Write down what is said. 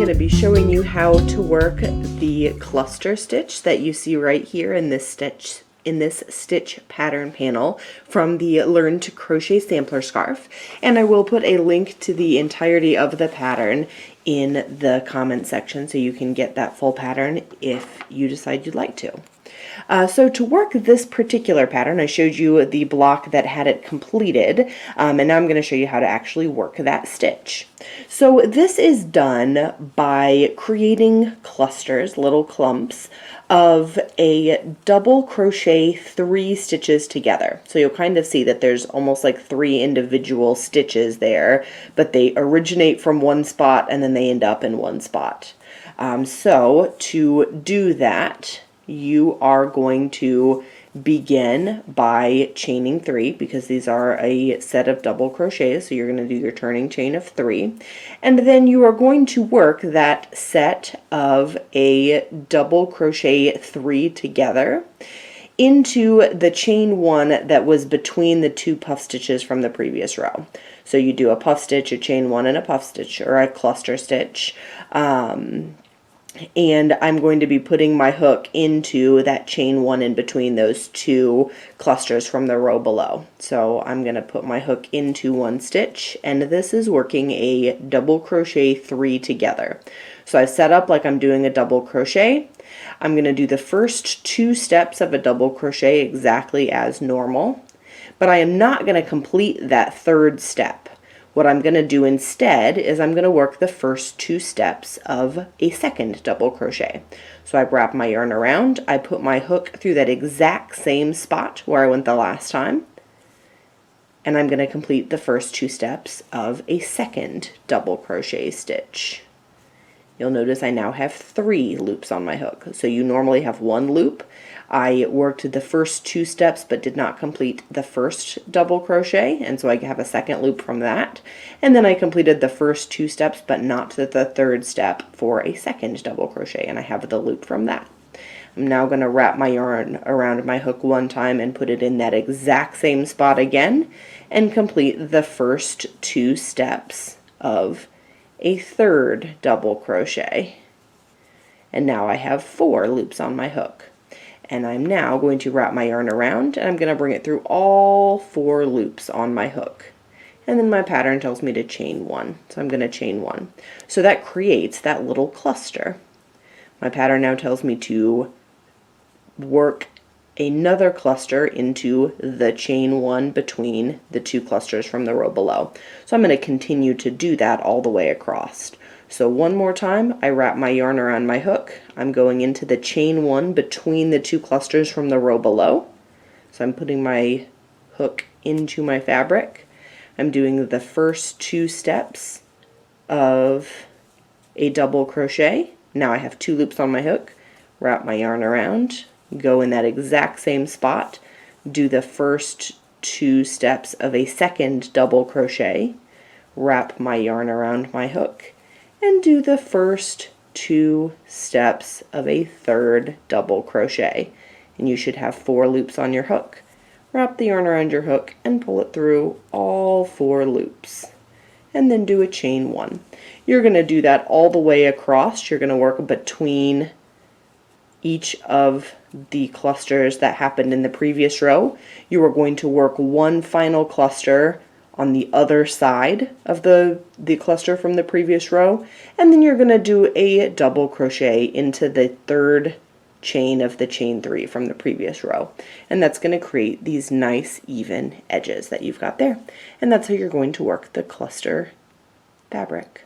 going to be showing you how to work the cluster stitch that you see right here in this stitch pattern panel from the Learn to Crochet Sampler Scarf, and I will put a link to the entirety of the pattern in the comment section so you can get that full pattern if you decide you'd like to. So to work this particular pattern, I showed you the block that had it completed, and now I'm going to show you how to actually work that stitch. So this is done by creating clusters, little clumps, of a double crochet 3 stitches together. So you'll kind of see that there's almost like 3 individual stitches there, but they originate from one spot and then they end up in one spot. So to do that, you are going to begin by chaining 3, because these are a set of double crochets, so you're going to do your turning chain of 3, and then you are going to work that set of a double crochet 3 together into the chain 1 that was between the 2 puff stitches from the previous row. So you do a puff stitch, a chain 1, and a puff stitch, or a cluster stitch. And I'm going to be putting my hook into that chain 1 in between those 2 clusters from the row below. So I'm going to put my hook into 1 stitch, and this is working a double crochet 3 together. So I set up like I'm doing a double crochet. I'm going to do the first 2 steps of a double crochet exactly as normal, but I am not going to complete that 3rd step. What I'm going to do instead is I'm going to work the first 2 steps of a second double crochet. So I wrap my yarn around, I put my hook through that exact same spot where I went the last time, and I'm going to complete the first 2 steps of a second double crochet stitch. You'll notice I now have 3 loops on my hook. So you normally have 1 loop. I worked the first 2 steps but did not complete the first double crochet, and so I have a second loop from that. And then I completed the first 2 steps but not the 3rd step for a second double crochet, and I have the loop from that. I'm now going to wrap my yarn around my hook 1 time and put it in that exact same spot again and complete the first 2 steps of a 3rd double crochet. And now I have 4 loops on my hook. And I'm now going to wrap my yarn around, and I'm going to bring it through all 4 loops on my hook. And then my pattern tells me to chain 1, so I'm going to chain 1. So that creates that little cluster. My pattern now tells me to work another cluster into the chain 1 between the 2 clusters from the row below. So I'm going to continue to do that all the way across. So one more time, I wrap my yarn around my hook. I'm going into the chain 1 between the 2 clusters from the row below. So I'm putting my hook into my fabric. I'm doing the first 2 steps of a double crochet. Now I have 2 loops on my hook. Wrap my yarn around, go in that exact same spot, do the first 2 steps of a second double crochet, wrap my yarn around my hook, and do the first 2 steps of a 3rd double crochet. And you should have 4 loops on your hook. Wrap the yarn around your hook and pull it through all 4 loops. And then do a chain 1. You're going to do that all the way across. You're going to work between each of the clusters that happened in the previous row. You are going to work 1 final cluster on the other side of the cluster from the previous row, and then you're going to do a double crochet into the 3rd chain of the chain 3 from the previous row, and that's going to create these nice even edges that you've got there. And that's how you're going to work the cluster fabric.